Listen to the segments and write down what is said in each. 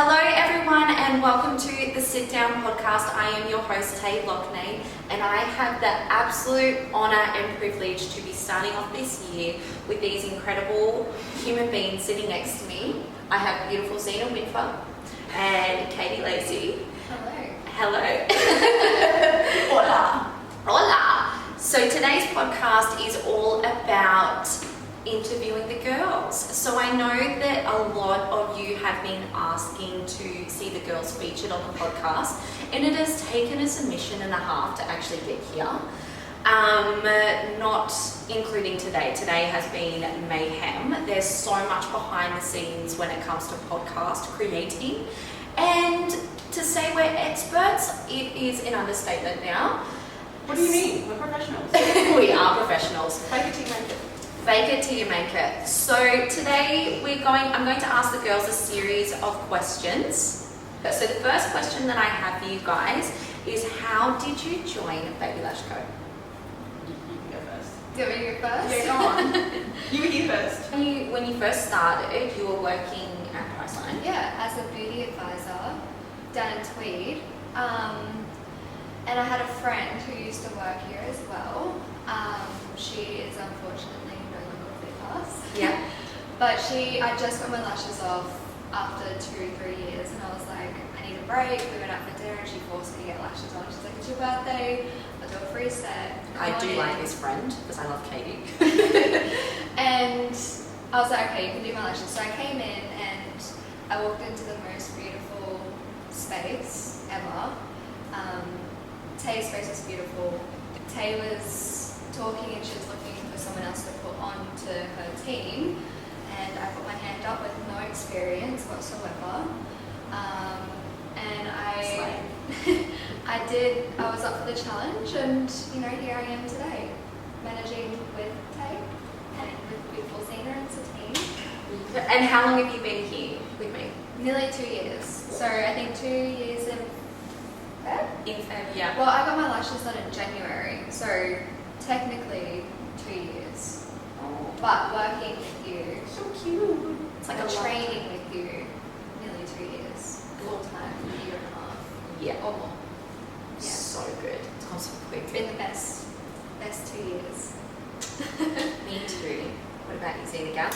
Hello everyone and welcome to the Sitdown podcast. I am your host Tate Lockney and I have the absolute honour and privilege to be starting off this year with these incredible human beings sitting next to me. I have beautiful Zena Winfer and Caity Lacey. Hello. Hola. Hola. So today's podcast is all about interviewing the girls. So I know that a lot of you have been asking to see the girls featured on the podcast, and it has taken us a mission and a half to actually get here. Not including today. Today has been mayhem. There's so much behind the scenes when it comes to podcast creating, and to say we're experts, it is an understatement now. What do you mean? We're professionals. We are professionals. Fake it till you make it. Fake it till you make it. So today I'm going to ask the girls a series of questions. So the first question that I have for you guys is, how did you join Babylash Co? You can go first. Do you want me to go first? Yeah, go on. You were here first. When you first started, you were working at Priceline. Yeah, as a beauty advisor down in Tweed. And I had a friend who used to work here as well. She is unfortunately no longer with us. Yeah. But I just got my lashes off after 2-3 years, and I was like, I need a break. We went out for dinner and she forced me to get lashes on. She's like, it's your birthday, I'll do a free set. I do like this friend because I love Caity. And I was like, okay, you can do my lashes. So I came in and I walked into the most beautiful space ever. Tay's face was beautiful. Tay was talking and she was looking for someone else to put on to her team, and I put my hand up with no experience whatsoever. And I was up for the challenge, and here I am today, managing with Tay and with beautiful Zena and Sitdown. And how long have you been here with me? Nearly 2 years. So I think 2 years in Feb? In Feb, yeah. Well, I got my lashes done in January, so technically 2 years. Oh, But working with you, so cute. It's like a training with you, nearly 2 years. Full time, a year and a half. Yeah. Or more. Yeah. So good. It's gone so quick. It's been the best 2 years. Me too. What about you, Zena Gal?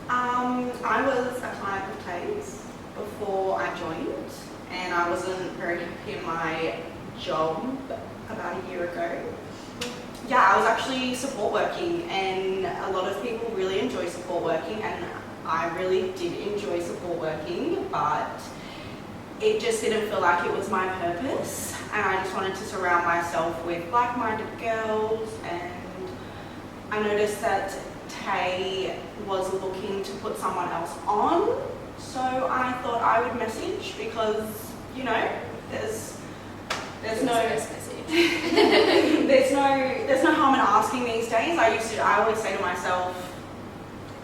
I was a client of Tay's before I joined, and I wasn't very happy in my job about a year ago. Yeah, I was actually support working, and a lot of people really enjoy support working, and I really did enjoy support working, but it just didn't feel like it was my purpose, and I just wanted to surround myself with like-minded girls. And I noticed that Tay was looking to put someone else on, so I thought I would message because, there's no there's no harm in asking these days. I always say to myself,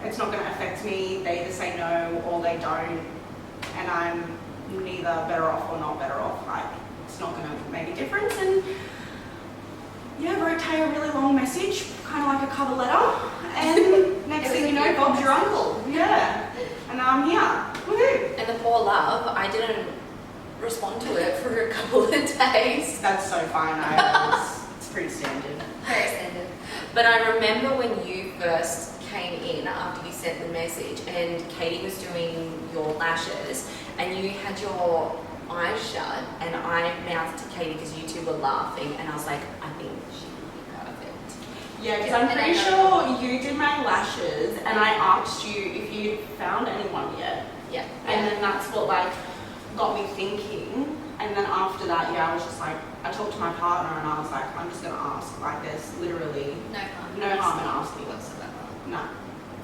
it's not going to affect me. They either say no or they don't, and I'm neither better off or not better off. Like, it's not going to make a difference. And yeah, wrote Tay a really long message, kind of like a cover letter, and next thing you know, Bob's your uncle. Yeah, and now I'm here. Woohoo! And the poor love, I didn't respond to it for a couple of days. That's so fine. It's pretty standard. Very standard. But I remember when you first came in after you sent the message and Caity was doing your lashes and you had your eyes shut, and I mouthed to Caity because you two were laughing, and I was like, I think she would be perfect. Yeah, because I'm pretty sure you did my lashes, and I asked you if you found anyone yet. Yeah. And then that's what got me thinking. And then after that, I was just like, I talked to my partner and I was like, I'm just gonna ask. Like, there's literally No harm. no harm in asking. Whatsoever. No.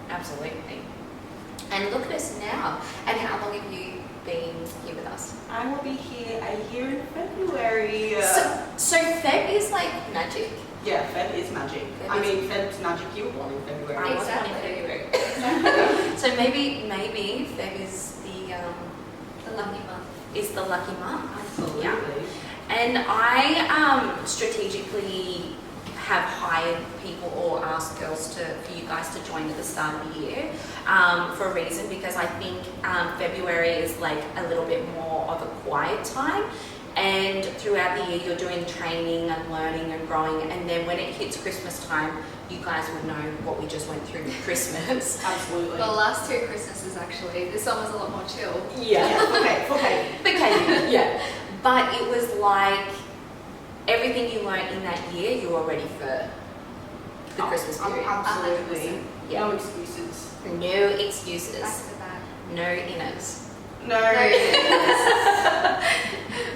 Absolutely. And look at us now. And how long have you been here with us? I will be here a year in February. So Feb is like magic. Yeah, Feb is magic. Feb's magic. You were born in February. I was born in February. So maybe Feb is The lucky month. Is the lucky month. Absolutely. Yeah. And I strategically have hired people or asked girls for you guys to join at the start of the year for a reason, because I think February is like a little bit more of a quiet time, and throughout the year you're doing training and learning and growing, and then when it hits Christmas time, you guys would know what we just went through with Christmas. Absolutely. The last 2 Christmases actually, this one was a lot more chill. Yeah. Okay. Yeah. But it was like everything you learned in that year, you were ready for the Christmas period. Absolutely. 100%. Yeah. No excuses. No excuses. Back to back. No inners. No.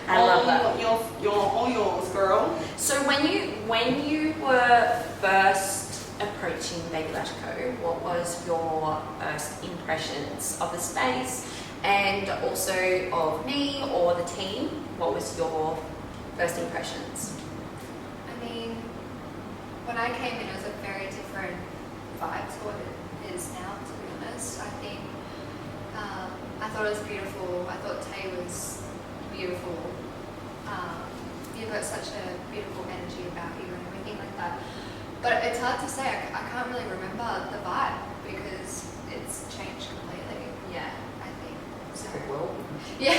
I love that. You're all yours, girl. So when you were first approaching Babylash Co, what was your first impressions of the space and also of me or the team? What was your first impressions? I mean, when I came in, it was a very different vibe to what it is now, to be honest. I think I thought it was beautiful. I thought Tay was beautiful. You've got such a beautiful energy about you and everything like that. But it's hard to say. I can't really remember the vibe because it's changed completely. Yeah. I think. So, Well, yeah.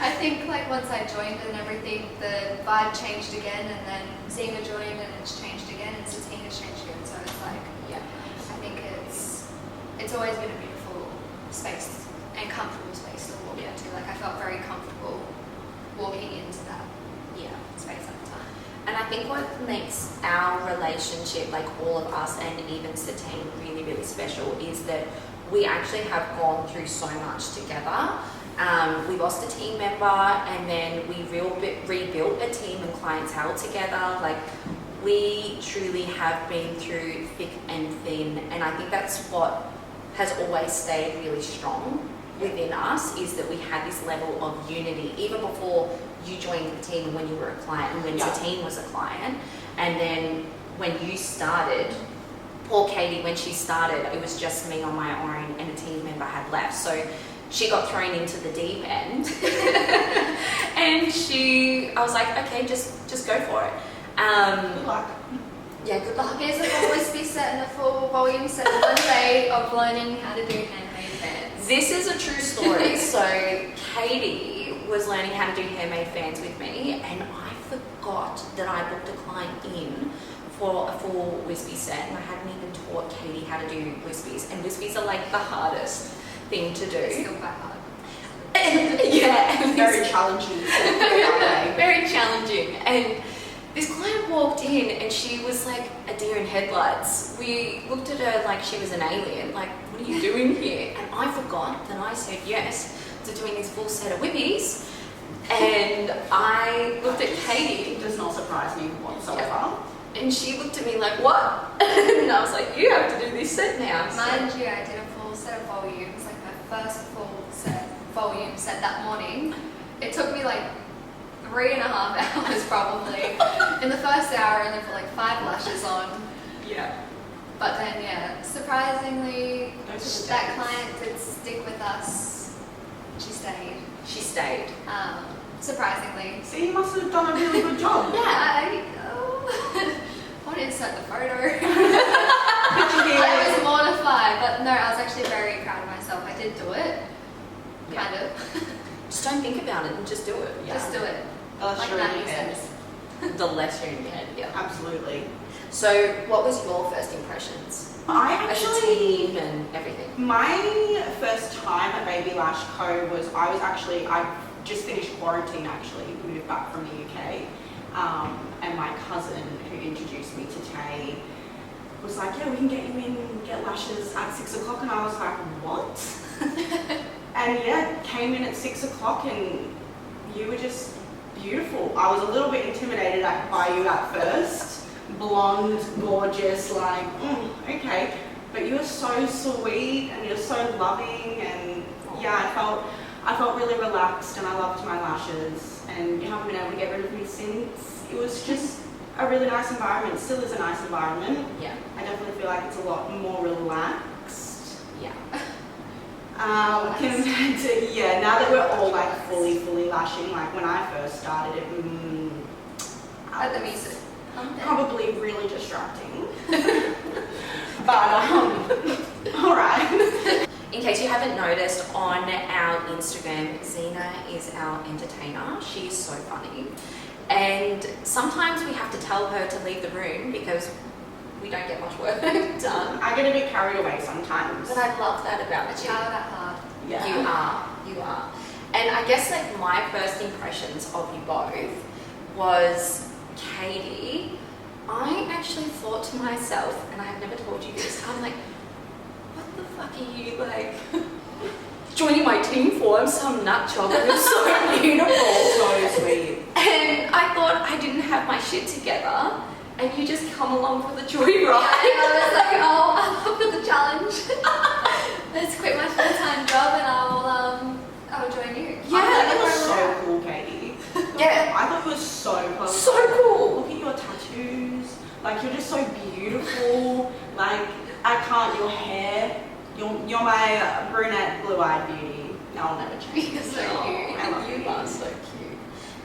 I think like once I joined and everything, the vibe changed again, and then Zena joined and it's changed again, and Satina's changed again. So it's like, yeah. I think it's always been a beautiful space and comfortable space to walk into. Like I felt very comfortable walking into that space at the time. And I think what makes our relationship, like all of us and even Satine, really, really special is that we actually have gone through so much together. We lost a team member, and then we rebuilt a team and clientele together. Like, we truly have been through thick and thin, and I think that's what has always stayed really strong within us, is that we had this level of unity, even before you joined the team and when you were a client and when Satine was a client. And then when you started, poor Caity, when she started, it was just me on my own and a team member had left. So she got thrown into the deep end. And I was like, okay, just go for it. Good luck. Yeah, good luck. Here's the full wispy set and the full volume set in 1 day of learning how to do handmade fans. This is a true story. So Caity was learning how to do handmade fans with me, and I forgot that I booked a client in for a full wispy set, and I hadn't even taught Caity how to do wispies. And wispies are like the hardest thing to do. It's still quite hard. Yeah. Very challenging. Very challenging. And this client walked in and she was like a deer in headlights. We looked at her like she was an alien, like, what are you doing here? And I forgot that I said yes to doing this full set of whippies. And I looked at Caity. It does not surprise me whatsoever. And she looked at me like, what? And I was like, you have to do this set now. Mind you, I did a full set of volumes, like my first full volume set that morning. It took me like 3.5 hours probably in the first hour, and then put like 5 lashes on. Yeah. But then, yeah, surprisingly, Those that client did stick with us. She stayed. She stayed. Surprisingly. So you must have done a really good job. Yeah, I want to insert the photo. Yeah. I was mortified, but no, I was actually very proud of myself. I did do it. Yeah. Kind of. Just don't think about it and just do it. Yeah. Just do it. Like Matthew says. The less you're in your head, yeah. Absolutely. So, what was your first impressions? I As a actually, team and everything. my first time at Babylash Co was, I just finished quarantine actually, moved back from the UK. And my cousin who introduced me to Tay was like, yeah, we can get you in, get lashes at 6 o'clock. And I was like, what? And yeah, came in at 6 o'clock and you were just beautiful. I was a little bit intimidated by you at first. Blonde, gorgeous, like, okay. But you were so sweet and you're so loving, and yeah, I felt really relaxed, and I loved my lashes, and you haven't been able to get rid of me since. It was just a really nice environment. It still is a nice environment. Yeah. I definitely feel like it's a lot more relaxed. Yeah. Compared to, now that we're all like fully lashing, like when I first started it, At the music. Probably really distracting. But, alright. In case you haven't noticed, on our Instagram, Zena is our entertainer. She's so funny. And sometimes we have to tell her to leave the room because we don't get much work done. I get a bit carried away sometimes. But I love that about A you. child at heart. Yeah. You are. And I guess like my first impressions of you both was Caity. I actually thought to myself, and I have never told you this, I'm like, what the fuck are you like joining my team for? I'm some nut job and you're so beautiful. So sweet. And I thought I didn't have my shit together, and you just come along for the joyride. Yeah, I was like, oh, I'm up for the challenge. Let's quit my full-time job and I will join you. Yeah, I thought it was so so cool, Caity. Yeah. I thought it was so cool. So cool. Look at your tattoos. Like, you're just so beautiful. Like, I can't, your hair. You're my brunette, blue-eyed beauty. I'll never change. You're so Oh, cute. I love You are so cute.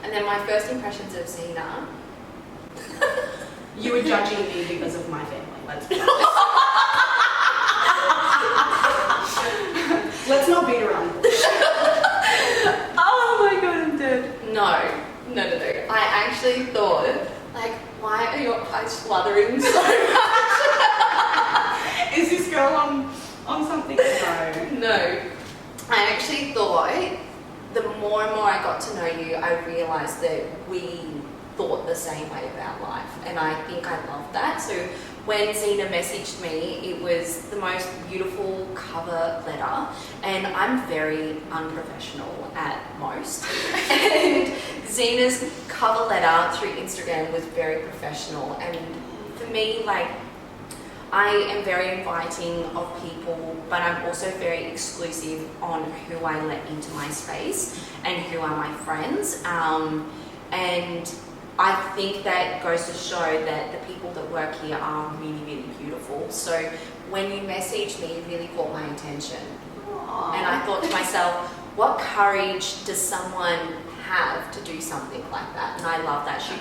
And then my first impressions of Zena. You were judging me because of my family. Let's be honest. Let's not beat around the bush. Oh my god, I'm dead. No. I actually thought, like, why are your eyes fluttering so much? Is this girl on something? No. No. I actually thought, the more and more I got to know you, I realised that we thought the same way about life, and I think I love that. So when Zena messaged me, it was the most beautiful cover letter, and I'm very unprofessional at most. And Zena's cover letter through Instagram was very professional, and for me, like, I am very inviting of people, but I'm also very exclusive on who I let into my space and who are my friends. And I think that goes to show that the people that work here are really, really beautiful. So when you messaged me, it really caught my attention. Aww. And I thought to myself, what courage does someone have to do something like that? And I love that. She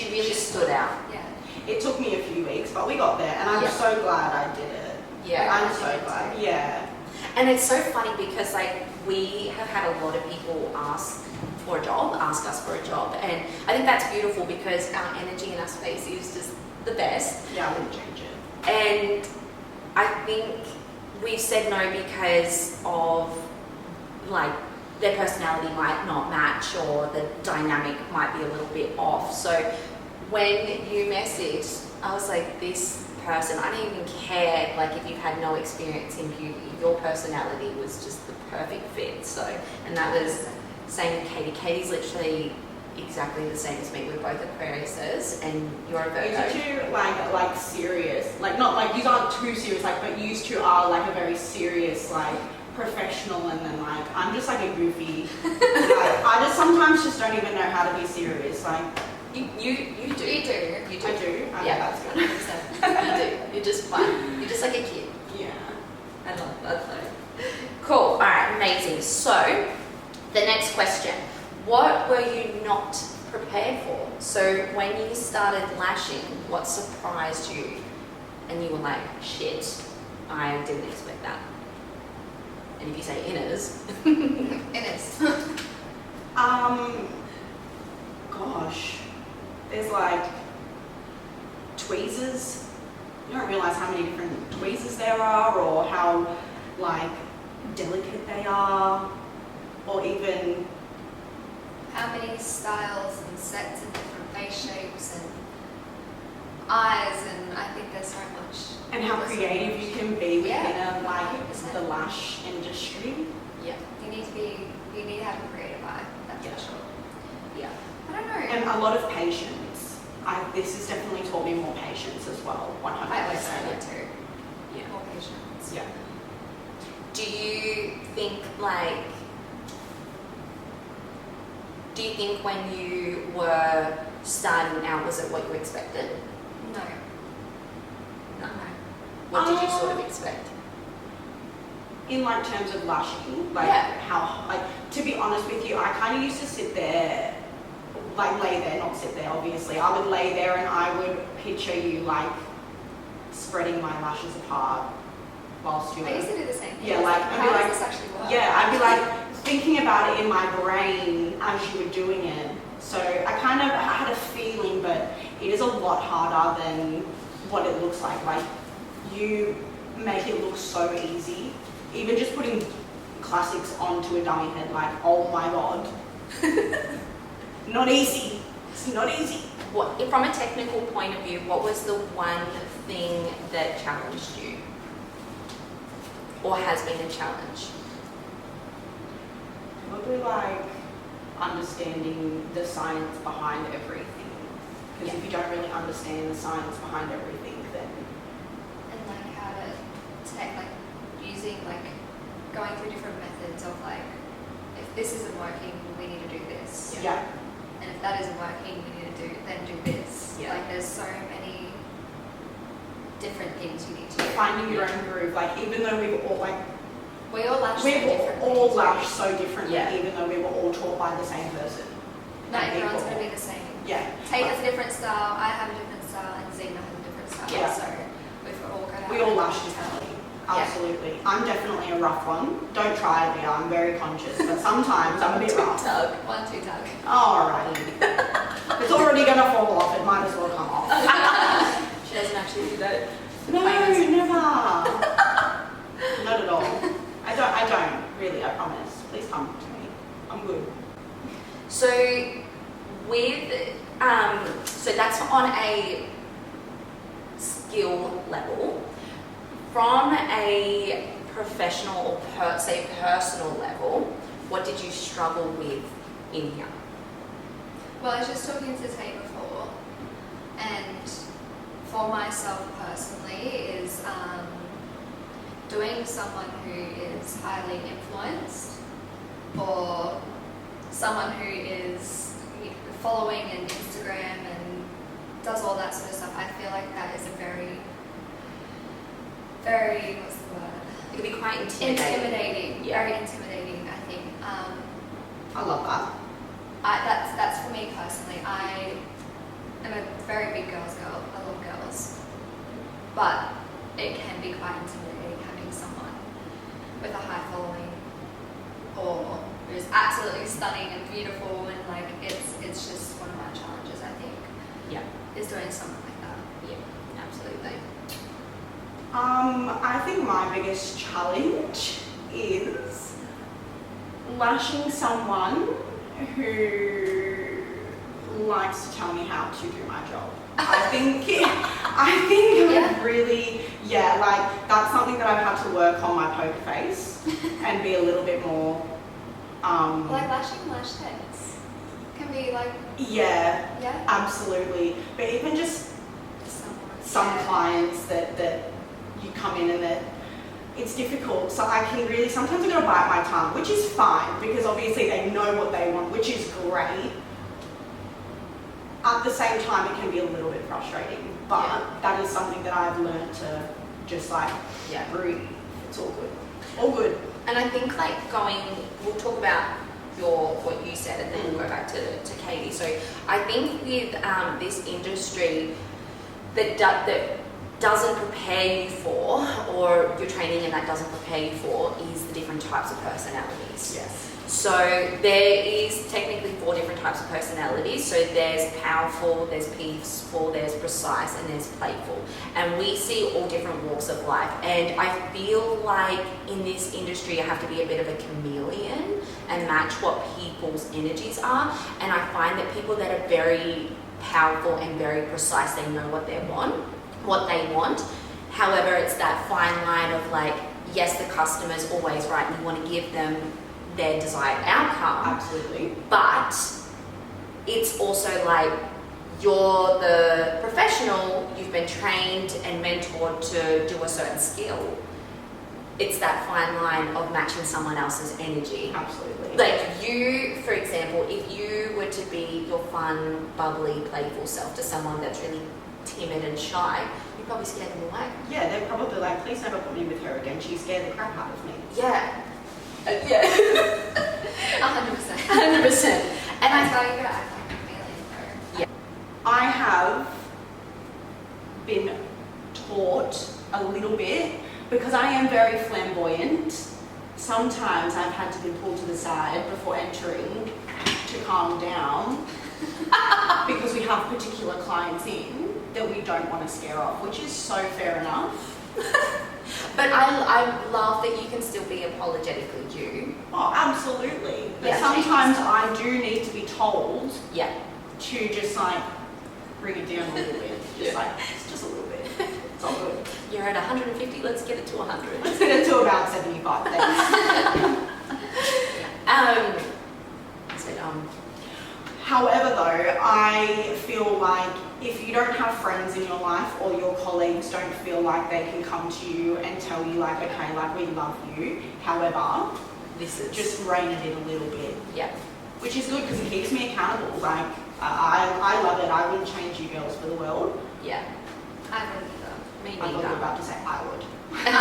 really stood out. Yeah. It took me a few weeks, but we got there, and I'm Yeah. so glad I did it. Yeah. I'm so glad. Yeah. And it's so funny because like we have had a lot of people ask us for a job, and I think that's beautiful because our energy in our space is just the best. Yeah, I wouldn't change it. And I think we've said no because of like their personality might not match or the dynamic might be a little bit off. So when you messaged, I was like, this person, I don't even care like if you've had no experience in beauty, your personality was just the perfect fit. So, and that was same with Caity. Caity's literally exactly the same as me. We're both Aquariuses, and you're a Virgo. You two like serious, like not like you aren't too serious, like, but you two are like a very serious, like professional, and then like I'm just like a goofy. Like, I just sometimes just don't even know how to be serious. Like You do. You do. You do. I do. Okay, Yeah. that's good. 100%. You do. You're just fun. You're just like a kid. Yeah. I love that though. Cool. All right. Amazing. So, the next question. What were you not prepared for? So, when you started lashing, what surprised you? And you were like, shit, I didn't expect that. And if you say inners, Ines. Gosh, there's like tweezers. You don't realize how many different tweezers there are, or how like delicate they are, or even How many styles and sets and different face shapes and eyes, and I think there's so much. and how There's so creative much. you can be within Yeah, a, like 100%. the lash industry. yeah, You need to have a creative eye, that's Yeah. for sure. yeah. I don't know. And a lot of patience. This has definitely taught me more patience as well. 100%. I always say that too. Yeah. More patience. Yeah. Do you think like, do you think when you were starting out, was it what you expected? No. No. What did you sort of expect? In like terms of lashing, like Yeah. how, like to be honest with you, I kind of used to sit there, like lay there, not sit there obviously. I would lay there and I would picture you like spreading my lashes apart whilst you were... I used to do the same thing. Yeah, like, I'd how be like, does this actually work? yeah, I'd be like thinking about it in my brain as you were doing it. So I kind of had a feeling, but it is a lot harder than what it looks like. Like, you make it look so easy. Even just putting classics onto a dummy head, like, oh my god. Not easy. It's not easy. What, from a technical point of view, what was the one thing that challenged you? Or has been a challenge? Probably like understanding the science behind everything. Because if you don't really understand the science behind everything, then... And like how to take, like, using, like, going through different methods of, like, if this isn't working, we need to do this. Yeah. And if that isn't working, we need to do this. Yeah. Like, there's so many different things you need to do. Finding your own groove. Like, even though we've all, like, We all lash so we've differently. all lashed so differently, Yeah. even though we were all taught by the same person. Not And everyone's people- going to be the same. Yeah. Tate has a different style, I have a different style, and Zena has a different style. Yeah. So we've all got our We all own lash personality. differently. Absolutely. I'm definitely a rough one. Don't try to be, I'm very conscious, but sometimes I'm a bit rough. Tug. 1, 2 tug. Alrighty. It's already gonna fall off, it might as well come off. She doesn't actually do that. No, never. Not at all. I don't, really, I promise. Please come to me. I'm good. So with, so that's on a skill level. From a professional or say personal level, what did you struggle with in here? Well, I was just talking to Tate before, and for myself personally is doing someone who is highly influenced or someone who is following an Instagram and does all that sort of stuff. I feel like that is a very, what's the word? It could be quite intimidating. Yeah. Very intimidating, I think. I love that. That's for me personally. I am a very big girls girl. I love girls, but it can be quite intimidating having someone with a high following or who's absolutely stunning and beautiful, and like it's just one of my challenges, I think. Yeah. Is doing something like that. Yeah, absolutely. I think my biggest challenge is lashing someone who likes to tell me how to do my job. I think Yeah. really, like that's something that I've had to work on my poker face and be a little bit more, Like lashing lash tags can be like, yeah, yeah, absolutely. But even just some yeah. clients that you come in and that it's difficult. So I can really, sometimes I gotta bite my tongue, which is fine because obviously they know what they want, which is great. At the same time, it can be a little bit frustrating, but that is something that I've learned to just like, breathe. It's all good. All good. And I think like we'll talk about what you said and then we'll go back to Caity. So I think with this industry that doesn't prepare you for, or your training and that doesn't prepare you for, is the different types of personalities. Yes. So there is technically 4 different types of personalities. So there's powerful, there's peaceful, there's precise, and there's playful. And we see all different walks of life. And I feel like in this industry, you have to be a bit of a chameleon and match what people's energies are. And I find that people that are very powerful and very precise, they know what they want. However, it's that fine line of like, yes, the customer's always right and you want to give them their desired outcome. Absolutely. But it's also like, you're the professional, you've been trained and mentored to do a certain skill. It's that fine line of matching someone else's energy. Absolutely. Like you, for example, if you were to be your fun, bubbly, playful self to someone that's really timid and shy, you'd probably scare them away. Yeah, they're probably like, please never put me with her again. She scared the crap out of me. Yeah. Yeah. 100%. 100%. And That's how you gotta act like a chameleon. sometimes I've had to be pulled to the side before entering to calm down because we have particular clients in that we don't want to scare off, which is so fair enough. But I love that you can still be apologetically you. Oh, absolutely. But Yeah, sometimes I do need to be told Yeah. to just like bring it down a little bit. Just like, it's just a little bit. It's all good. You're at 150, let's get it to 100. Let's get it to about 75, thanks. However though, I feel like if you don't have friends in your life or your colleagues don't feel like they can come to you and tell you like, okay, like we love you, however, This is just rein it in a little bit. Yeah. Which is good because it keeps me accountable. Like, I love it. I wouldn't change you girls for the world. Yeah. I wouldn't either. Me I thought you were neither. about to say I would. No,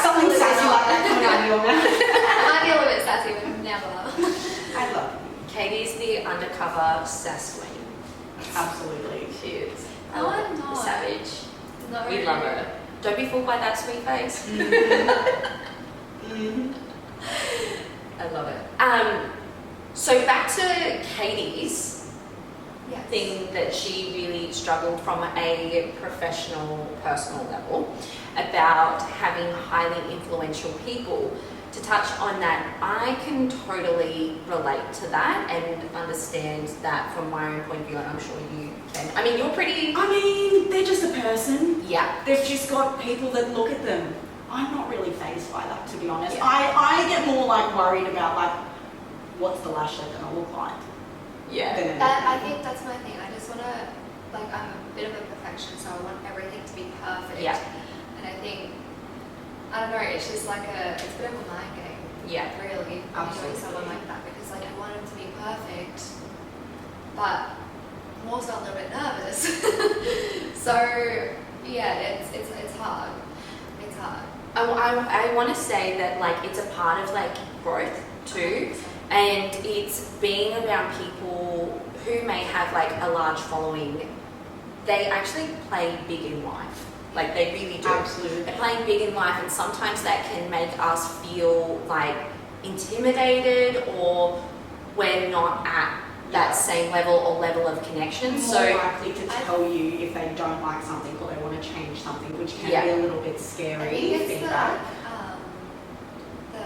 Something absolutely sassy not. like that coming out of your mouth. I might be a little bit sassy, but never. I love you. Katie's the undercover sass queen. Absolutely. She is. No, I'm not. Savage. No. We love her. Don't be fooled by that sweet face. Mm-hmm. I love it. So back to Katie's Yes. thing that she really struggled from a professional, personal level about having highly influential people. To touch on that, I can totally relate to that and understand that from my own point of view, and I'm sure you can. I mean, you're pretty... I mean, they're just a person. Yeah. They've just got people that look at them. I'm not really fazed by that, to be honest. Yeah. I get more like worried about like, what's the lash they're gonna look like? Yeah. Than I anything. think that's my thing. I just want to, like, I'm a bit of a perfectionist, so I want everything to be perfect. Yeah. And I think, I don't know, it's just like it's a bit of a mind game. Yeah. Really, when you're Absolutely. doing someone like that, because like you want them to be perfect, but I'm also a little bit nervous. So yeah, it's hard. It's hard. I want to say that like it's a part of like growth too, and it's being around people who may have like a large following. They actually play big in life, like they really do. Absolutely. They're playing big in life, and sometimes that can make us feel like intimidated, or we're not at that same level or level of connection. More So likely to tell you if they don't like something or they want to change something, which can Yeah. be a little bit I scary think it's feedback. the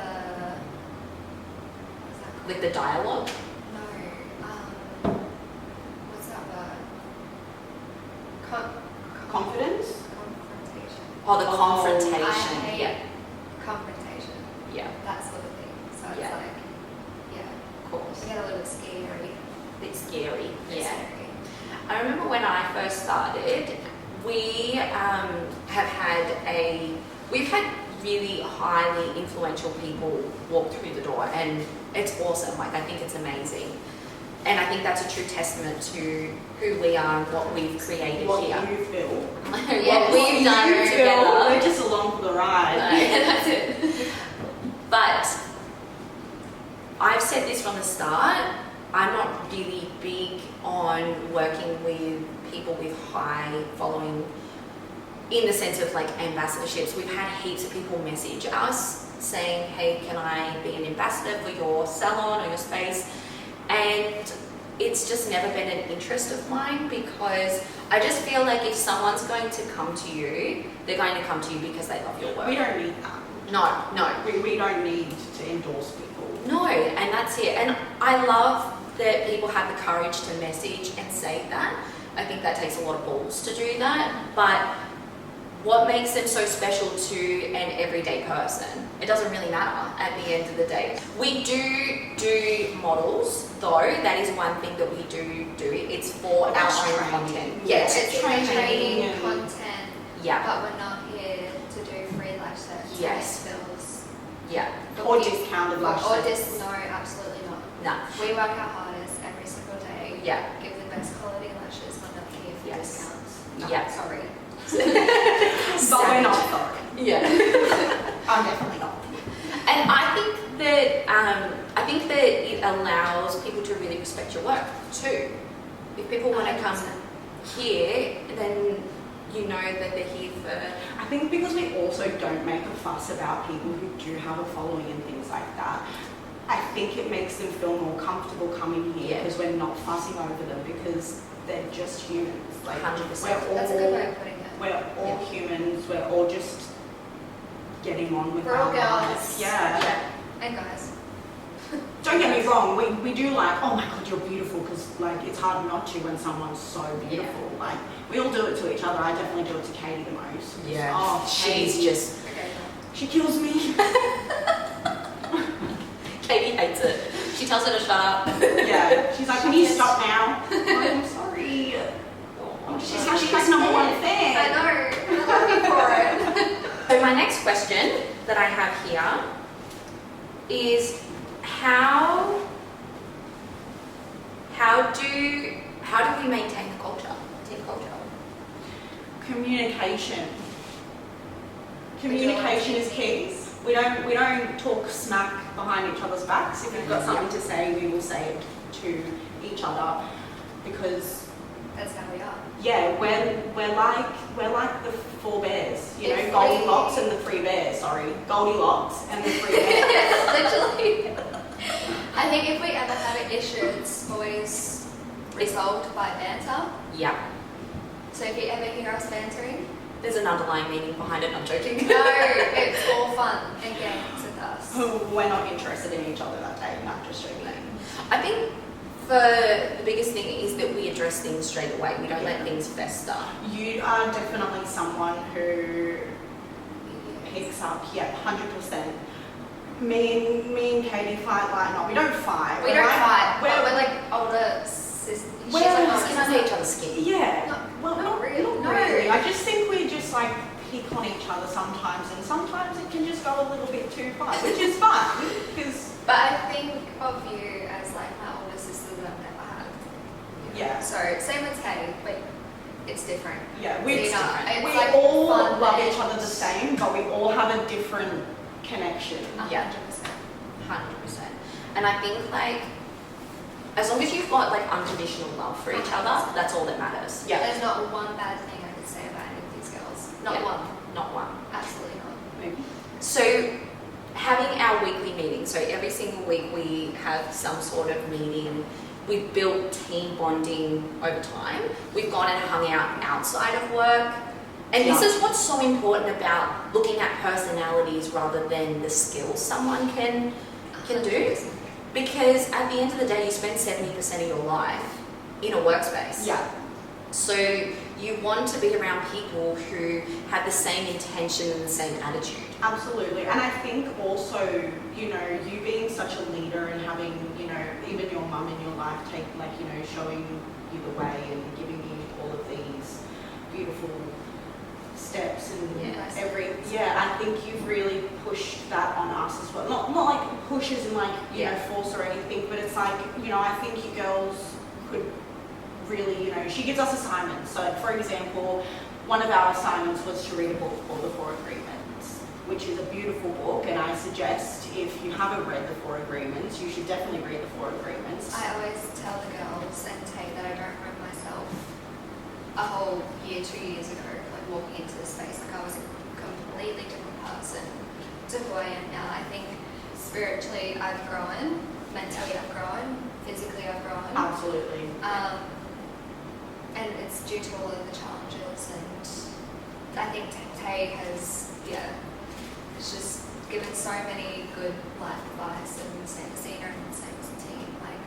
what's that called? with the dialogue, No, what's that word? Confidence? Confrontation. or the Oh, confrontation. I hate Yeah, confrontation. yeah, That sort of thing. So it's Yeah. like, yeah, of course. I get a little bit scary. Bit scary. It's Yeah. scary. I remember when I first started, we we've had really highly influential people walk through the door, and it's awesome. Like, I think it's amazing. And I think that's a true testament to who we are and what we've created What here. you've built. What we've done You've built. together. We're just along for the ride. That's it. But I've said this from the start, I'm not really big on working with people with high following in the sense of like ambassadorships. We've had heaps of people message us saying, hey, can I be an ambassador for your salon or your space? And it's just never been an interest of mine, because I just feel like if someone's going to come to you, they're going to come to you because they love your work. We don't need that. No. We don't need to endorse people. No, and that's it. And I love that people have the courage to message and say that. I think that takes a lot of balls to do that. But what makes them so special to an everyday person? It doesn't really matter at the end of the day. We do models, though. That is one thing that we do. It's for That's our own training. content. Yes. Yes. It's training and- content, Yeah. but we're not here to do free lash sets. Yes. Bills. Yeah. Or discounted lash Or sets. no, absolutely not. No. We work our hardest every single day. Yeah. Give the best quality lashes. We're not here for Yes. discounts. No. Yeah. Sorry. But we're not sorry. Yeah. I'm definitely not. And I think that it allows people to really respect your work too. If people want to come here, then you know that they're here for... I think because we also don't make a fuss about people who do have a following and things like that, I think it makes them feel more comfortable coming here because we're not fussing over them because they're just humans. Like 100%. That's a good way of putting it. We're all humans. We're all just getting on with We're all our girls. lives. Yeah. And guys. Don't get me wrong. We do like, oh my god, you're beautiful, because like it's hard not to when someone's so beautiful. Like we all do it to each other. I definitely do it to Caity the most. Yeah. Oh, She's Caity. just... Okay. She kills me. Caity hates it. She tells her to shut up. Yeah. She's like, can you stop now? I'm sorry. She's Hashtag's number one fan. I know. I'm looking for it. So my next question that I have here is how do we maintain the culture, team culture? Communication. Communication is key. We don't talk smack behind each ot's backs. If we've got something to say, we will say it to each other because That's how we are. yeah, we're like the four bears, you know, If Goldilocks and the three bears. Sorry, Goldilocks and the three bears. Literally. I think if we ever have an issue, it's always resolved by banter. Yeah. So if you ever hear us bantering, There's an underlying meaning behind it, I'm joking. no, it's all fun and games with us. We're not interested in each other that day. No, just joking. I think the biggest thing is that we address things straight away. We don't let things fester. You are definitely someone who picks up, 100%. Me and Caity fight like not. We don't fight. We don't fight, but We're we're like older sisters. We're like skin under each other's skin. Yeah. Well, Not not really. really. I just think we just like pick on each other sometimes, and sometimes it can just go a little bit too far, which is fun because But I think of you as like my older sister that I've never had. yeah. So same with Tay, but it's different. Yeah, We we like all fun love and- each other the same, but we all have a different connection. 100%. 100%. And I think like as long as you've got like unconditional love for each other, that's all that matters. Yeah. There's not one bad thing I could say about any of these girls. Not Yeah. one. Not one. Absolutely not. Maybe. So having our weekly meeting, so every single week we have some sort of meeting. We've built team bonding over time. We've gone and hung out outside of work. And this is what's so important about looking at personalities rather than the skills someone can do. Because at the end of the day, you spend 70% of your life in a workspace. Yeah. So you want to be around people who have the same intention and the same attitude. Absolutely. And I think also, you know, you being such a leader and having, you know, even your mum in your life take, like, you know, showing you the way and giving you all of these beautiful steps and I think you've really pushed that on us as well. Not like pushes and like, you know, force or anything, but it's like, you know, I think you girls could really, you know, she gives us assignments. So for example, one of our assignments was to read a book called The Four Agreements, which is a beautiful book, and I suggest if you haven't read The Four Agreements, you should definitely read The Four Agreements. I always tell the girls and Tay that I don't remember myself a whole year, 2 years ago, like walking into this space, like I was a completely different person to who I am now. I think spiritually I've grown, mentally I've grown, physically I've grown. Absolutely. And it's due to all of the challenges, and I think Tay has, it's just given so many good life advice, and same as Zena and same as the team. Like,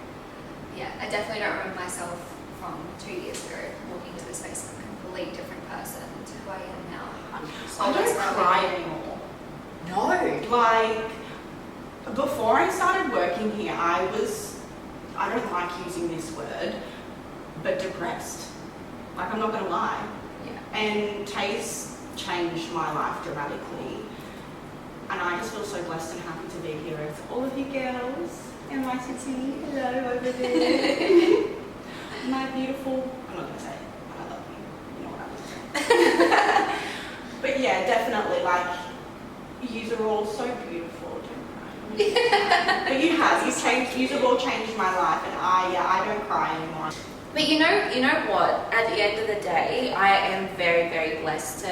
I definitely don't remember myself from 2 years ago walking into this space. I'm a completely different person to who I am now. I don't cry anymore. No. Like, before I started working here, I don't like using this word, but depressed. Like, I'm not going to lie. Yeah. And Tay's changed my life dramatically. And I just feel so blessed and happy to be here with all of you girls. And my city, hello over there. My beautiful, I'm not going to say it, but I love you. You know what I mean. But yeah, definitely, like, yous are all so beautiful. Don't cry. But you have. You've all changed my life, and I don't cry anymore. But you know what? At the end of the day, I am very, very blessed to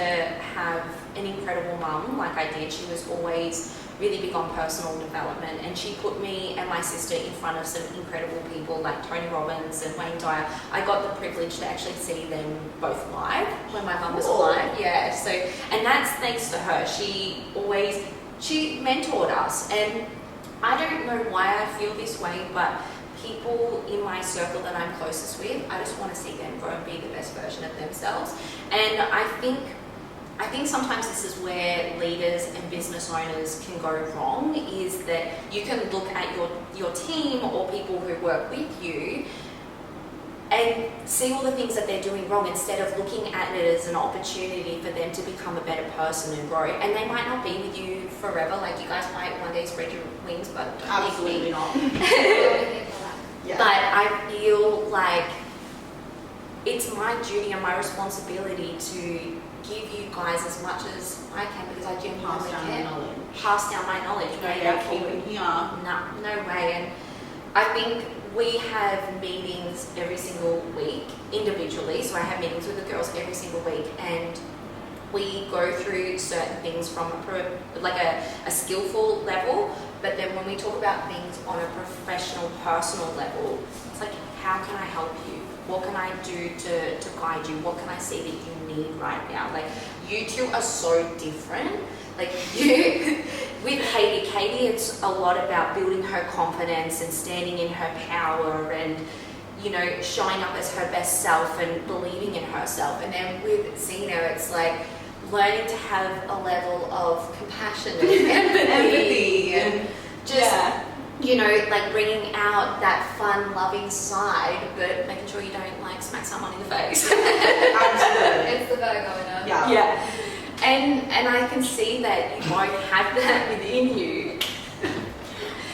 have an incredible mum like I did. She was always really big on personal development, and she put me and my sister in front of some incredible people like Tony Robbins and Wayne Dyer. I got the privilege to actually see them both live when my mum was alive. Yeah, so, and that's thanks to her. She mentored us, and I don't know why I feel this way, but people in my circle that I'm closest with, I just want to see them grow and be the best version of themselves. And I think sometimes this is where leaders and business owners can go wrong, is that you can look at your team or people who work with you and see all the things that they're doing wrong, instead of looking at it as an opportunity for them to become a better person and grow. And they might not be with you forever. Like, you guys might one day spread your wings, but don't Absolutely not. Yeah. But I feel like it's my duty and my responsibility to give you guys as much as I can, because I genuinely can. Pass down my knowledge. No way. And I think we have meetings every single week individually. So I have meetings with the girls every single week, and we go through certain things from a skillful level, but then when we talk about things on a professional, personal level, it's like, how can I help you? What can I do to guide you? What can I see that you need right now? Like, you two are so different. Like, you, with Caity, it's a lot about building her confidence and standing in her power and, you know, showing up as her best self and believing in herself. And then with Zena, it's like learning to have a level of compassion and empathy and just, you know, like bringing out that fun, loving side, but making sure you don't like smack someone in the face. Absolutely. It's the Virgo in her. Yeah. And I can see that you both have that within you.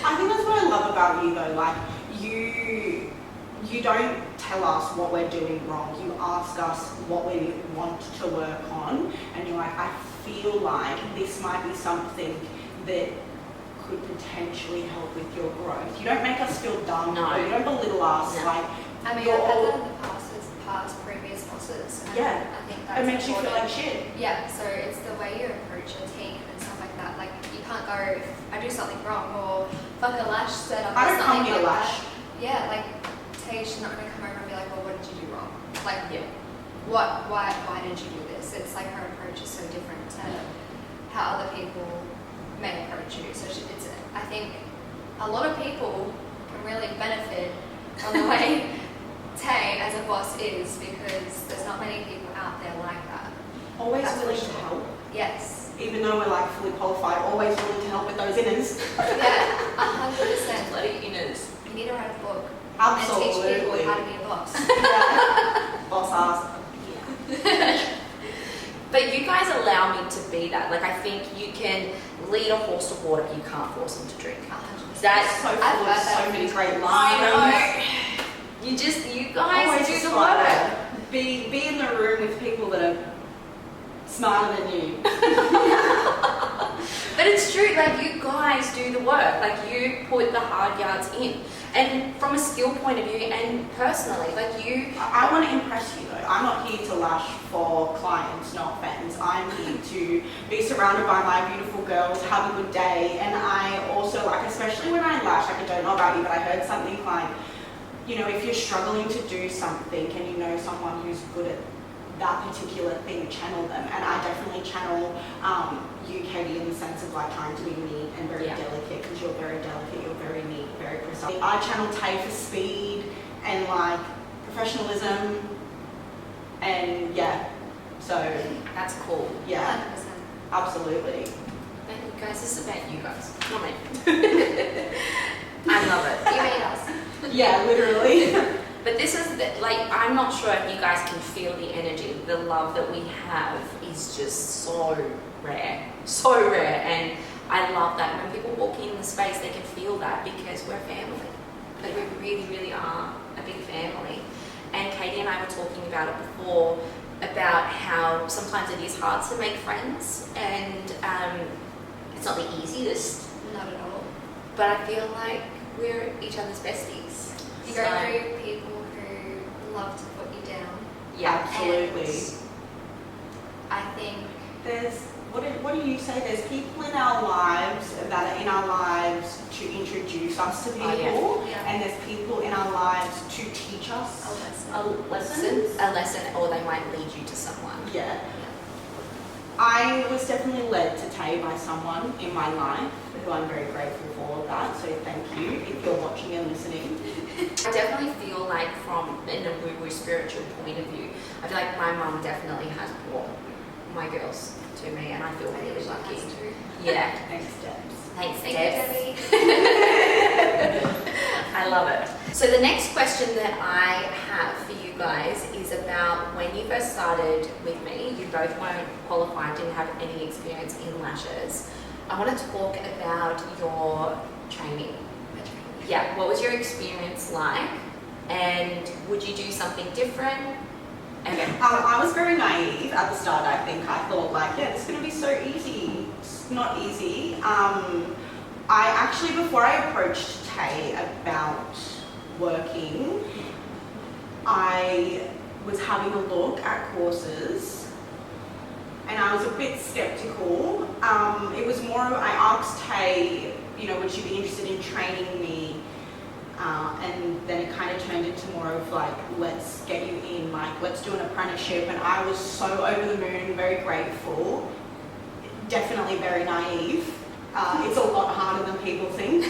I think that's what I love about you, though. Like, you don't tell us what we're doing wrong. You ask us what we want to work on, and you're like, I feel like this might be something that could potentially help with your growth. You don't make us feel dumb. No. Or you don't belittle us. No. Like, I mean, you're I've had all, that in the past with past previous bosses. And Yeah. I think that's it makes you feel important. like shit. Yeah, so it's the way you approach your team and stuff like that. Like, you can't go, if I do something wrong, or fuck a Lash said I I've don't done come something here like Lash. that. Yeah, like, Tay's not going to come over and be like, well, what did you do wrong? Like, Yeah. why did you do this? It's like her approach is so different to how other people may approach you. So I think a lot of people can really benefit from the way Tay as a boss is, because there's not many people out there like that. Always That's willing for to sure. help. Yes. Even though we're like fully qualified, always willing to help with those inners. Yeah, 100%. Bloody inners. You need to write a book Absolutely. and teach people how to be a boss. Yeah. Boss ass. But you guys allow me to be that. Like, I think you can lead a horse to water, but you can't force them to drink. 100%. That's So full I've of heard so that. many great I lines. know. You guys Always do the aspire work. to be in the room with people that are smarter than you. But it's true, like, you guys do the work. Like, you put the hard yards in. And from a skill point of view and personally, like, you... I want to impress you though. I'm not here to lash for clients, no offense. I'm here to be surrounded by my beautiful girls, have a good day. And I also, like, especially when I lash, like, I don't know about you, but I heard something like, you know, if you're struggling to do something and you know someone who's good at that particular thing, channel them. And I definitely channel you, Caity, in the sense of like trying to be neat and very delicate, because you're very delicate, you're very neat, very precise. I channel Tay for speed and like professionalism, and yeah, so That's cool. yeah, 100%. absolutely. Thank you guys. This is about you guys, not me. I love it. You made us. Yeah, literally. But this is, like, I'm not sure if you guys can feel the energy. The love that we have is just so rare. So rare. And I love that when people walk in the space, they can feel that, because we're family. Like, we really, really are a big family. And Caity and I were talking about it before, about how sometimes it is hard to make friends, and it's not the easiest. Not at all. but I feel like we're each other's besties. You go through people who love to put you down. Yeah, absolutely. And I think There's, what do you say? There's people in our lives that are in our lives to introduce us to people, Yeah. and there's people in our lives to teach us a lesson. a lesson, or they might lead you to someone. Yeah. I was definitely led to Tay by someone in my life who I'm very grateful for all of that, so thank you if you're watching and listening. I definitely feel like from in a woo-woo spiritual point of view, I feel like my mum definitely has brought my girls to me, and I feel really lucky. Yeah. Next steps. Thanks, Thank Debs. you, Debbie. I love it. So the next question that I have for you guys is about when you first started with me. You both weren't qualified, didn't have any experience in lashes. I want to talk about your training. Yeah, what was your experience like? And would you do something different? And I was very naive at the start, I think. I thought like, yeah, this is going to be so easy. It's not easy. I actually, before I approached Tay about working, I was having a look at courses and I was a bit skeptical. It was more, I asked Tay, you know, would she be interested in training me? And then it kind of turned into more of like, let's get you in, like, let's do an apprenticeship. And I was so over the moon, very grateful, definitely very naive. It's a lot harder than people think.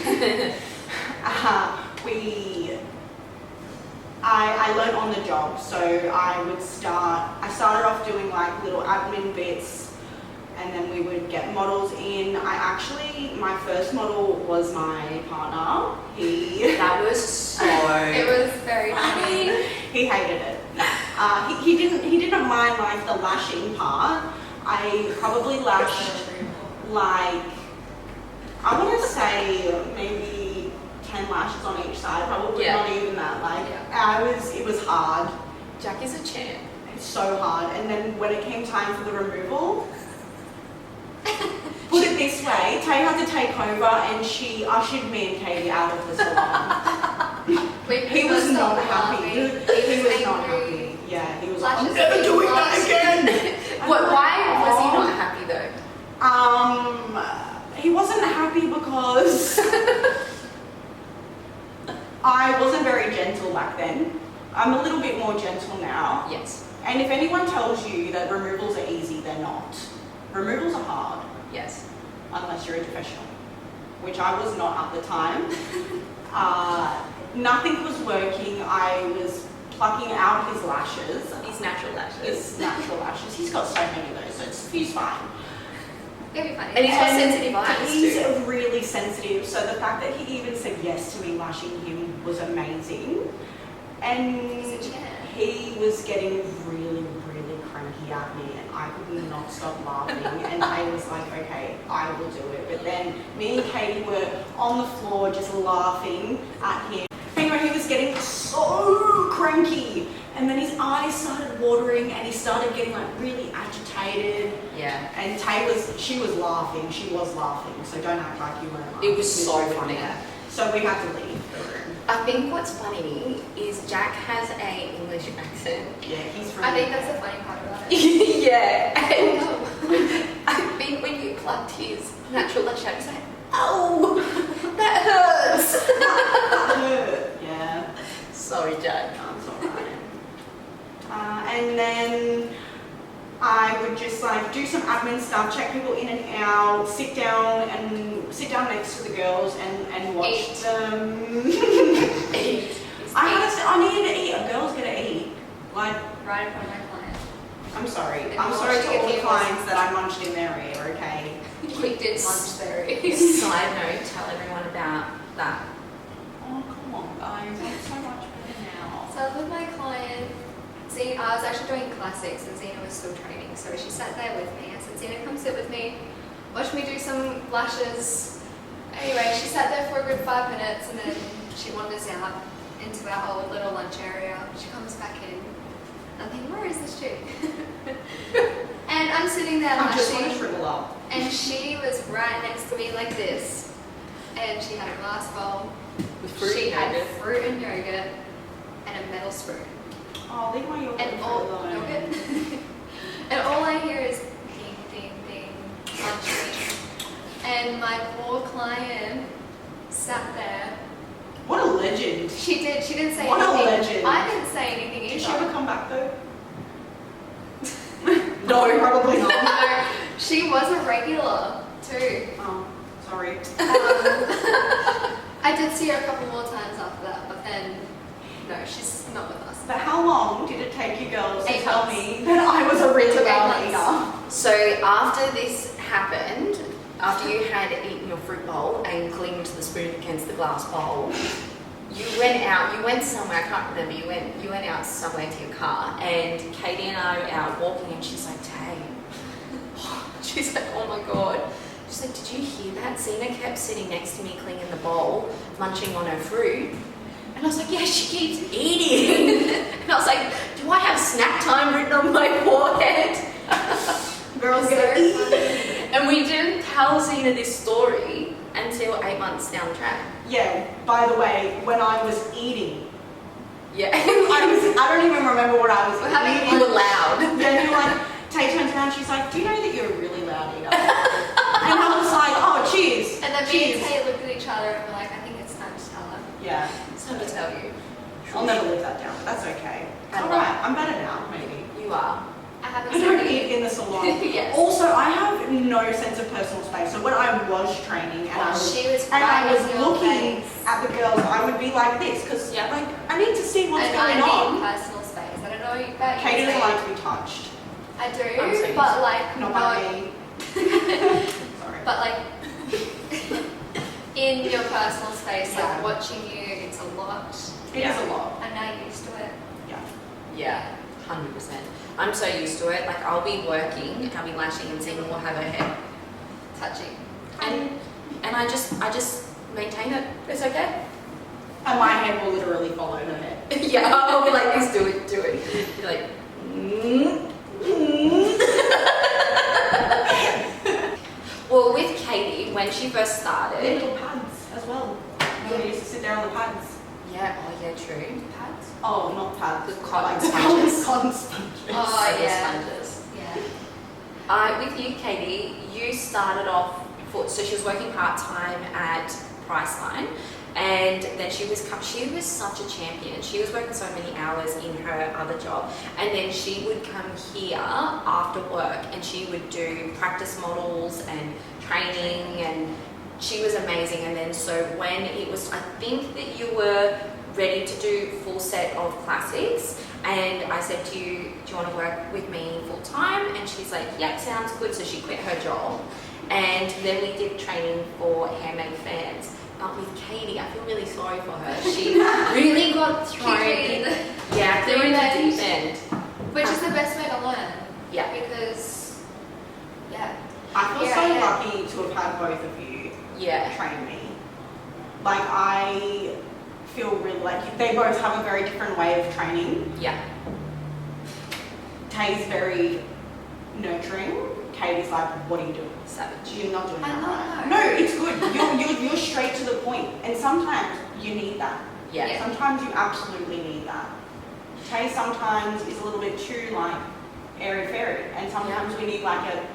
I learned on the job, so I started off doing like little admin bits, and then we would get models in. My first model was my partner. that was so... It was very funny. He hated it. He didn't mind like the lashing part. I probably lashed like, I want to say maybe 10 lashes on each side, probably not even that. Like, it was hard. Jack is a champ. It's so hard. And then when it came time for the removal, put it this way, Tay had to take over and she ushered me and Katie out of the salon. He was not happy. He was not happy. Yeah, he was like, I'm never doing that again. Why was he not happy though? He wasn't happy because I wasn't very gentle back then. I'm a little bit more gentle now. Yes. And if anyone tells you that removals are easy, they're not. Removals are hard. Yes. Unless you're a professional, which I was not at the time. Nothing was working. I was plucking out his lashes. His natural lashes. His natural lashes. He's got so many of those, so he's fine. It'll be funny. And he's got sensitive eyes He's too. really sensitive, so the fact that he even said yes to me lashing him was amazing. And He's a champ. he was getting really, really cranky at me, and I could not stop laughing. And I was like, okay, I will do it. But then me and Katie were on the floor just laughing at him. Anyway, he was getting so cranky, and then his eyes started watering, and he started getting like really agitated. Yeah. And she was laughing, so don't act like you weren't laughing. It was so funny. So we had to leave the room. I think what's funny is Jack has a English accent. Yeah, he's from I think UK. that's the funny part about it. Yeah. And I think when you plucked his natural lash out, he's like, oh, that hurts. That hurt. Yeah. Sorry, Jack. That's alright. And then I would just like do some admin stuff, check people in and out, sit down next to the girls and watch Eat. them. Eat. I needed to eat. A girl's gonna eat. Like, Right in front of my client. I'm sorry. And I'm sorry to watching all the it clients that I munched in their ear, okay? We did lunch berries. Side note, tell everyone about that. Oh, come on, guys. I'm so much better now. So I was with my client. Zena, I was actually doing classics and Zena was still training. So she sat there with me. I said, Zena, come sit with me. Watch me do some lashes. Anyway, she sat there for a good 5 minutes and then she wanders out into our old little lunch area. She comes back in. I'm thinking, where is this chick? And I'm sitting there I just want to lashing. shrivel up. And she was right next to me like this. and she had a glass bowl. With fruit She and had yogurt. fruit and yogurt and a metal spoon. Oh, leave my yogurt And all alone. yogurt. And all I hear is ding, ding, ding, munching. And my poor client sat there. What a legend. She didn't say What a anything. legend. I didn't say anything either. Did she ever come back though? No, Probably not. No, she was a regular too. Oh, sorry. I did see her a couple more times after that, but then no, she's not with us. But how long did it take you girls to 8 tell months. me that I was a really Took 8 loud months. eater? So after this happened, after you had eaten your fruit bowl and clinged to the spoon against the glass bowl, you went somewhere, I can't remember, you went out somewhere to your car, and Caity and I were out walking, and she's like, Tay. She's like, oh my God. She's like, did you hear that? Zena kept sitting next to me clinging the bowl, munching on her fruit. And I was like, yeah, she keeps eating. And I was like, do I have snack time written on my forehead? Girls So get eat. funny. And we didn't tell Zena this story until 8 months down the track. Yeah, by the way, when I was eating, Yeah. I don't even remember what I was We're having eating. You were loud. Yeah, you're like, Tay turns around, she's like, do you know that you're a really loud eater? And I was like, oh, cheers. And then me and cheers. Tay looked at each other and we're like, I think it's time to tell her. Yeah, It's time to tell you. I'll never live that down, but that's okay. It's And alright, I'm better now, maybe. You are. I haven't I don't seen eat you. in the salon. Yes. Also, I have no sense of personal space. So when I was training and I was, She was and I right was in your looking face. at the girls, I would be like this because Yeah. like I need to see what's And going I on. need personal space. I don't know about you. Katie doesn't Tay. like to be touched. I do, I'm so used but to like Not by me. Sorry. But like in your personal space, Yeah. like watching you, it's a lot. It is a lot. I'm now used to it. Yeah. Yeah, 100%. I'm so used to it. Like, I'll be working, I'll be lashing, and Zena will have her hair. Touching. And I just maintain it. It's okay. And my head will literally follow her head. Yeah, I'll be like this, do it. You're like, Well, with Caity, when she first started, Little pads as well. You used to sit there on the pads. yeah, oh yeah, true. Pads? Oh, not pads. The cotton like sponges. Cotton sponges. Oh, So the yeah. sponges. Yeah. With you, Caity, you started off, so she was working part-time at Priceline, and then she was such a champion. She was working so many hours in her other job, and then she would come here after work, and she would do practice models and training, and she was amazing. And then so when it was, I think that you were ready to do full set of classics, and I said to you, do you want to work with me full time? And she's like, yep, sounds good. So she quit her job, and then we did training for handmade fans. But with Caity, I feel really sorry for her. She really got thrown in, yeah, through in the deep end. Which is the best way to learn. Yeah. Because, yeah. I feel Yeah, so yeah. lucky to have had both of you Yeah. train me. Like I feel really like they both have a very different way of training. Yeah. Tay's very nurturing. Katie's like, what are you doing? Savage. You're not doing I that right. know. No, it's good. You're straight to the point. And sometimes you need that. Yeah. Yeah. Sometimes you absolutely need that. Tay sometimes is a little bit too like airy-fairy, and sometimes we need like a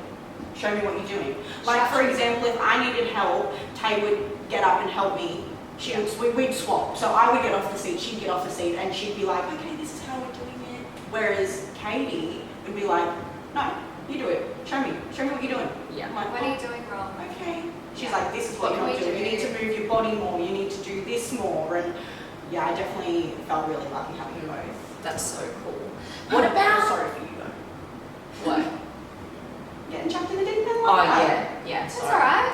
show me what you're doing. Like for example, if I needed help, Tay would get up and help me. We'd swap. So I would get off the seat, she'd get off the seat, and she'd be like, okay, this is how we're doing it. Whereas Caity would be like, no, you do it. Show me what you're doing. Yeah. I'm like, What are you doing wrong? okay. She's Yeah. like, this is what What you're can not we doing. You do? need to move your body more. You need to do this more. And yeah, I definitely felt really lucky having you both. That's so cool. What about Sorry for you though. what? Getting chucked in the deep end Oh like that. yeah, That's sorry. alright.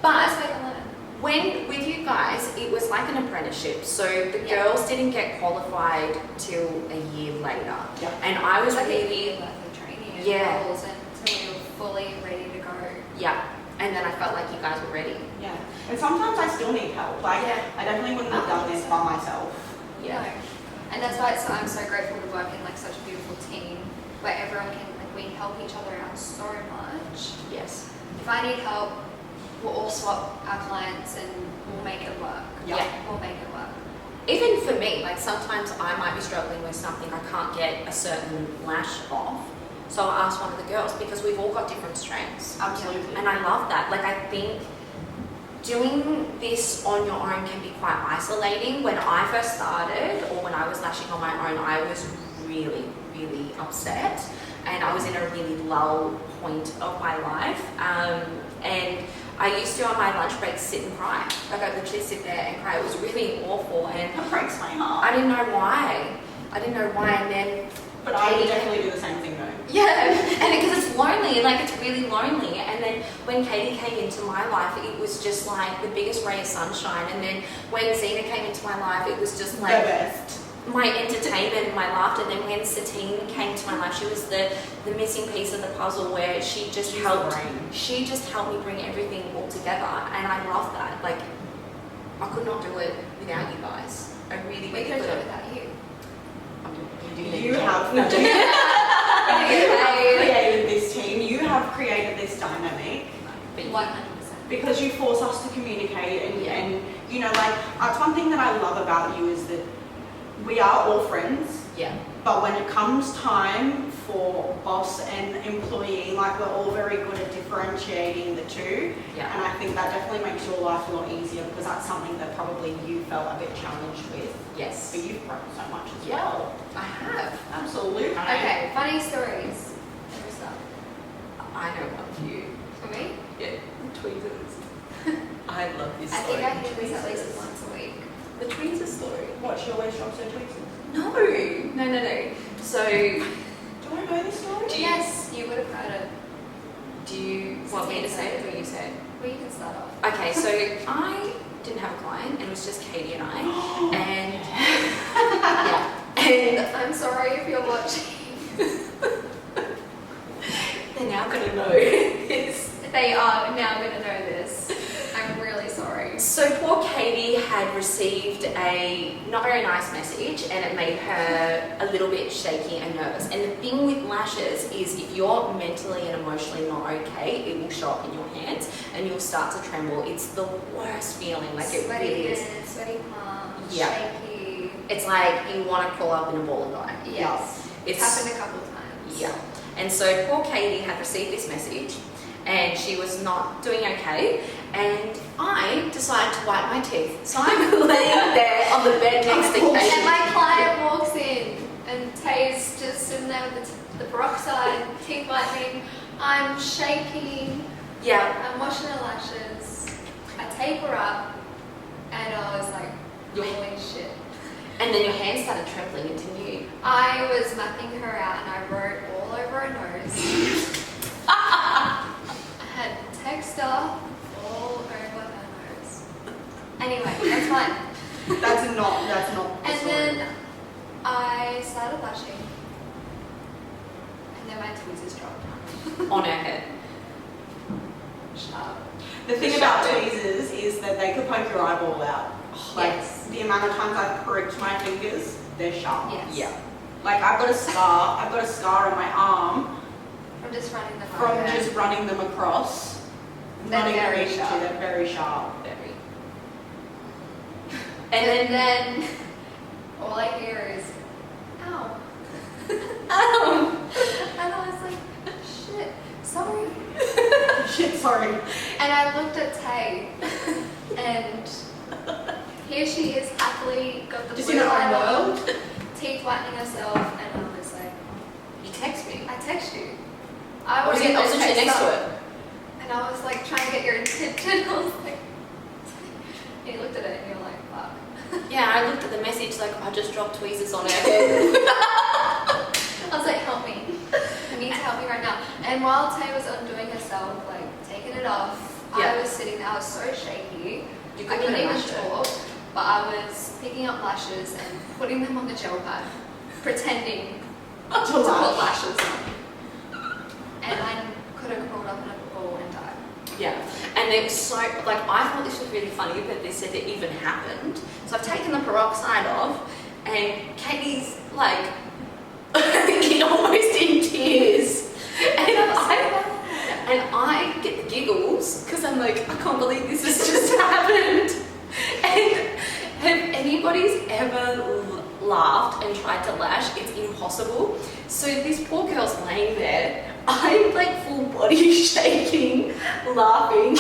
But Best way to learn. when with you guys, it was like an apprenticeship. So the Yeah. girls didn't get qualified till a year later, Yeah. and I was Like a really year worth of training and Yeah. roles until we were fully ready to go. yeah. And then I felt like you guys were ready. Yeah. And sometimes I still need help. Like, Yeah. I definitely wouldn't have done this by myself. Yeah. No. And that's why I'm so grateful to work in like such a beautiful team where everyone can, like, we help each other out so much. Yes. If I need help, we'll all swap our clients and we'll make it work. Yeah. We'll make it work. Even for me, like sometimes I might be struggling with something, I can't get a certain lash off. So I'll ask one of the girls because we've all got different strengths. Absolutely. And I love that. Like I think doing this on your own can be quite isolating. When I first started or when I was lashing on my own, I was really, really upset. And I was in a really low point of my life. And I used to on my lunch break sit and cry. Like I'd literally sit there and cry. It was really awful. And That breaks my heart. I didn't know why. And then But I would definitely do the same thing though. yeah, and because it's lonely, like it's really lonely. And then when Caity came into my life, it was just like the biggest ray of sunshine. And then when Zena came into my life, it was just like The best. my entertainment, my laughter. And then when Satine came to my life, she was the missing piece of the puzzle where she just She's helped. the brain. She just helped me bring everything all together, and I love that. Like I could not do it without you guys. I really, We really could do it couldn't. without you. You have no, you have created this team. You have created this dynamic. But you- 100%. Because you force us to communicate and, Yeah. and you know, like, that's one thing that I love about you is that we are all friends, yeah. but when it comes time for boss and employee, like, we're all very good at differentiating the two. Yeah. And I think that definitely makes your life a lot easier because that's something that probably you felt a bit challenged with. Yes. But you've grown so much as Yeah. well. I have. Absolutely. Okay, funny stories. Let me start. I know one for you. For me? Yeah, tweezers. I love this I story. think I hear this at least once a week. The tweezer story. What, she always drops her tweezers? No. So, Do I know this story? Do you- Yes, you would have heard it. do you want me to say it or you say it? Well, you can start off. Okay, so I didn't have a client, and it was just Caity and I, and yeah, and I'm sorry if you're watching. they're now gonna know this. They are now going to know this. I'm really sorry. So poor Caity had received a not very nice message, and it made her a little bit shaky and nervous. And the thing with lashes is if you're mentally and emotionally not okay, it will show up in your hands and you'll start to tremble. It's the worst feeling, like it Sweaty really is. hands, sweaty palms, Yeah. shaky. It's like you want to crawl up in a ball and die. Yes. It's It's happened a couple of times. yeah. And so poor Caity had received this message and she was not doing okay, and I decided to white my teeth. So I'm laying there on the bed next to And Caity. my client walks in and Tay's just sitting there with the peroxide, teeth whitening. I'm shaking. Yeah, I'm washing her lashes. I tape her up and I was like, holy shit. and then your hands started trembling, didn't you? I was mapping her out and I wrote all over her nose. I had text off all over her nose. Anyway, that's fine. That's not the And story. then I started lashing. And then my tweezers dropped. On her head. Sharp. The thing The about shadow. tweezers is that they could poke your eyeball out. Like, Yes. the amount of times I've pricked my fingers, they're sharp. Yes. Yeah. Like, I've got a scar on my arm From just running the from phone. just running them across. They're Not even very meaning to, sharp. they're very sharp. Very. And then all I hear is, ow. Ow. And I was like, shit, sorry. Shit, sorry. And I looked at Tay, and here she is happily got the Just blue in her own light on, world. teeth whitening herself, and I was like, You text me. I text you. I I was wasn't literally text next up. to it. And I was like trying to get your attention. I was like, and you looked at it and you're like, fuck. Yeah, I looked at the message like I just dropped tweezers on her head. I was like, help me. You need to help me right now. And while Tay was undoing herself, like taking it off, Yeah. I was sitting there, I was so shaky. You I couldn't couldn't even lash it. talk, but I was picking up lashes and putting them on the gel pad, pretending to put lashes on. And I could have crawled up in a ball and died. Yeah, and it was so, like, I thought this was really funny that this said it even happened. So I've taken the peroxide off, and Katie's like, almost in tears. And I get the giggles giggles because I'm like, I can't believe this has just happened. And have anybody's ever laughed and tried to lash? It's impossible. So this poor girl's laying there. I'm like full body shaking, laughing.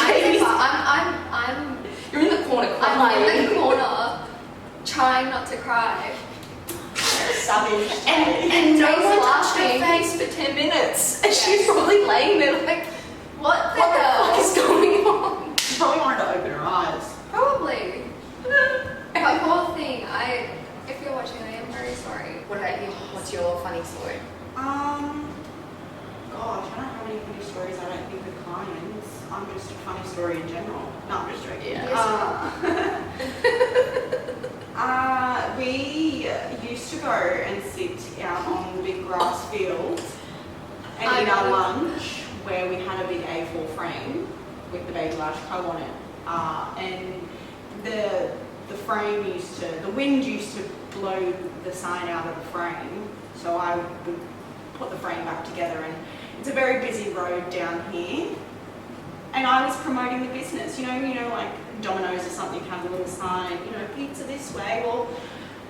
You're in the corner crying. I'm in the corner, trying not to cry. Savage. And no Tate's one touched her laughing. face for 10 minutes. And she's probably laying there like, what the fuck is going on? She probably wanted to open her eyes. Probably. But poor thing, if you're watching, I am very sorry. What about you? What's your funny story? Gosh, I don't have any funny stories, I don't think, with clients. I'm just a funny story in general. No, I'm just joking. Yeah. We used to go and sit out on the big grass field and eat our lunch, where we had a big A4 frame with the Babylash Co on it. And the frame the wind used to blow the sign out of the frame, so I would put the frame back together, and it's a very busy road down here, and I was promoting the business, you know, like Domino's or something had a little sign, pizza this way. Well,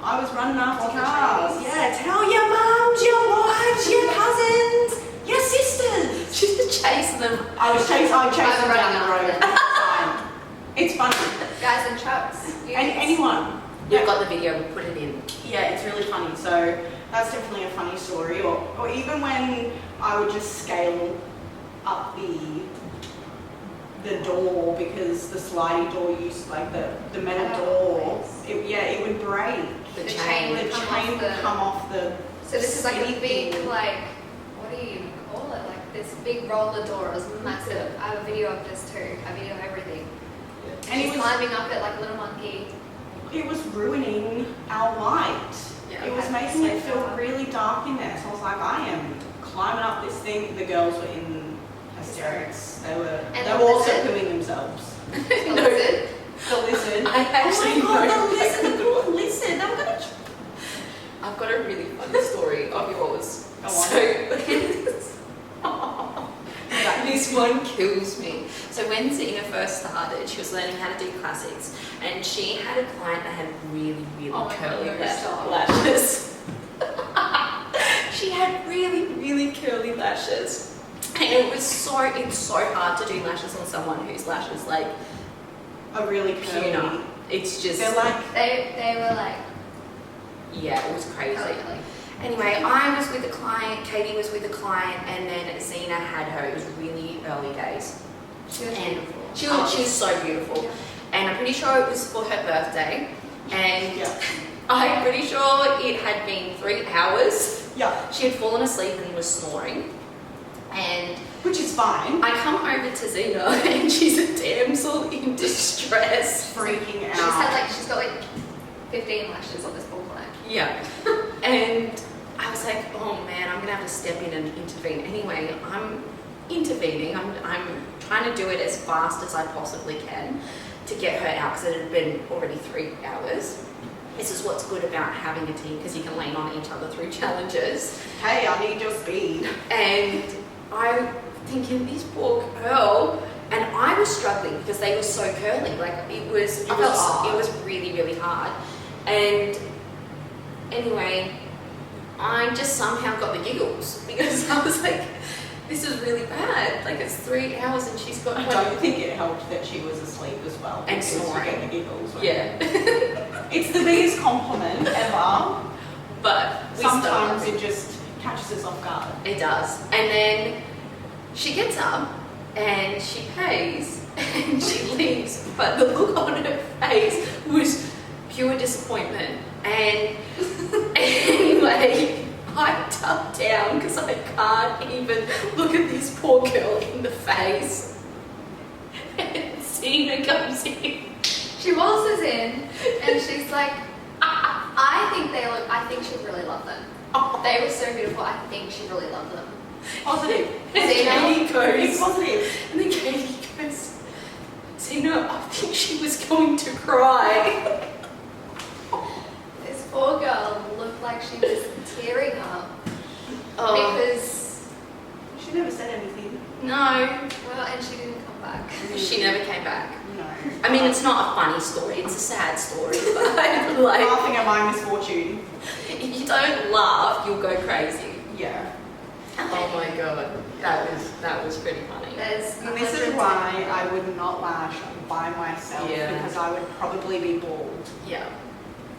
I was running after cars. Yeah, tell your mums, your wives, your cousins, your sisters. She's chasing them. I chased them running down the road. after them. It's funny. Guys in trucks. Anyone. We've got the video, we'll put it in. Yeah, it's really funny. So that's definitely a funny story. Or even when I would just scale up the door, because the slidey door used, like the metal door, it would break. The The chain. chain. The chain would come off the. So this is like a skinny big, thing. like, what do you even call it? Like this big roller door. It was massive. I have a video of this too. I video of everything. And She's it was climbing up it like a little monkey. it was ruining our light. Yeah, It was okay. making it So feel dark. really dark in there. So I was like, I am climbing up this thing. The girls were in hysterics. They were And they the were also lizard? pooing themselves. The lizard. The lizard. I actually oh my god, know. the lizard, the little lizard. I'm gonna. I've got a really funny story of yours. Go on. So, this one kills me. So when Zena first started, she was learning how to do classics, and she had a client that had really, really Oh my curly God, stop. lashes. She had really, really curly lashes, and it's so hard to do lashes on someone whose lashes like A really curly. puner. It's just They're like. They were like, yeah, it was crazy. curly. Anyway, I was with a client, Katie was with a client, and then Zena had her. It was really early days. She was And beautiful. she was so beautiful. Yeah. And I'm pretty sure it was for her birthday. And Yeah. I'm pretty sure it had been 3 hours. Yeah. She had fallen asleep and was snoring. And Which is fine. I come over to Zena and she's a damsel in distress. Freaking out. She's got like 15 lashes on this poor client. Yeah. And I was like, oh man, I'm gonna have to step in and intervene. Anyway, I'm intervening. I'm trying to do it as fast as I possibly can to get her out, because it had been already 3 hours. This is what's good about having a team, because you can lean on each other through challenges. Hey, I need your speed. And I'm thinking, this poor girl, and I was struggling because they were so curly. Like it was really, really hard. And anyway, I just somehow got the giggles because I was like, this is really bad. Like it's 3 hours and she's got. I don't think it helped that she was asleep as well. And because you snoring. get the giggles. Right? Yeah. It's the biggest compliment ever. But we Sometimes started. it just catches us off guard. It does. And then she gets up and she pays and she leaves. But the look on her face was pure disappointment. And anyway, I ducked down because I can't even look at this poor girl in the face. And Zena comes in. She waltzes in and she's like, I think she'd really love them. They were so beautiful, I think she'd really love them. Positive. And Zena? Katie It's goes, positive. and then Katie goes, Zena, I think she was going to cry. This poor girl looked like she was tearing up Oh, because, She never said anything. no. well, and she didn't come back. She never came back. No. I mean, it's not a funny story, it's a sad story, but like, Laughing at my misfortune. if you don't laugh, you'll go crazy. Yeah. Oh my god, that was pretty funny. There's And this is why I would not lash by myself, Yeah. because I would probably be bald, Yeah,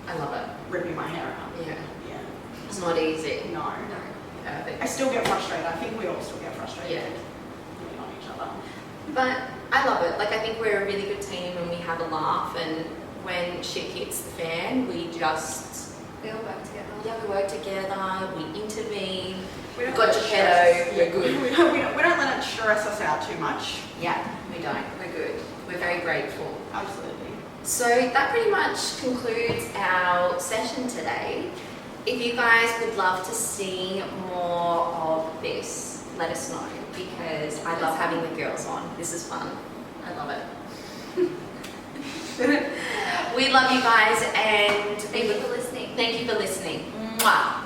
I love it. ripping my hair out. Yeah, Yeah. it's not easy. No. Perfect. I still get frustrated. I think we all still get frustrated. Yeah. Really on each other. But I love it. Like, I think we're a really good team and we have a laugh, and when shit hits the fan, we just, We all work together. yeah, we work together, we intervene, We we've don't got let your it pedo, stress- we're good. We don't let it stress us out too much. Yeah, we don't, we're good. We're very grateful. Absolutely. So that pretty much concludes our session today. If you guys would love to see more of this, let us know, because I love having the girls on. This is fun. I love it. We love you guys, and Thank you for listening. thank you for listening. Mwah.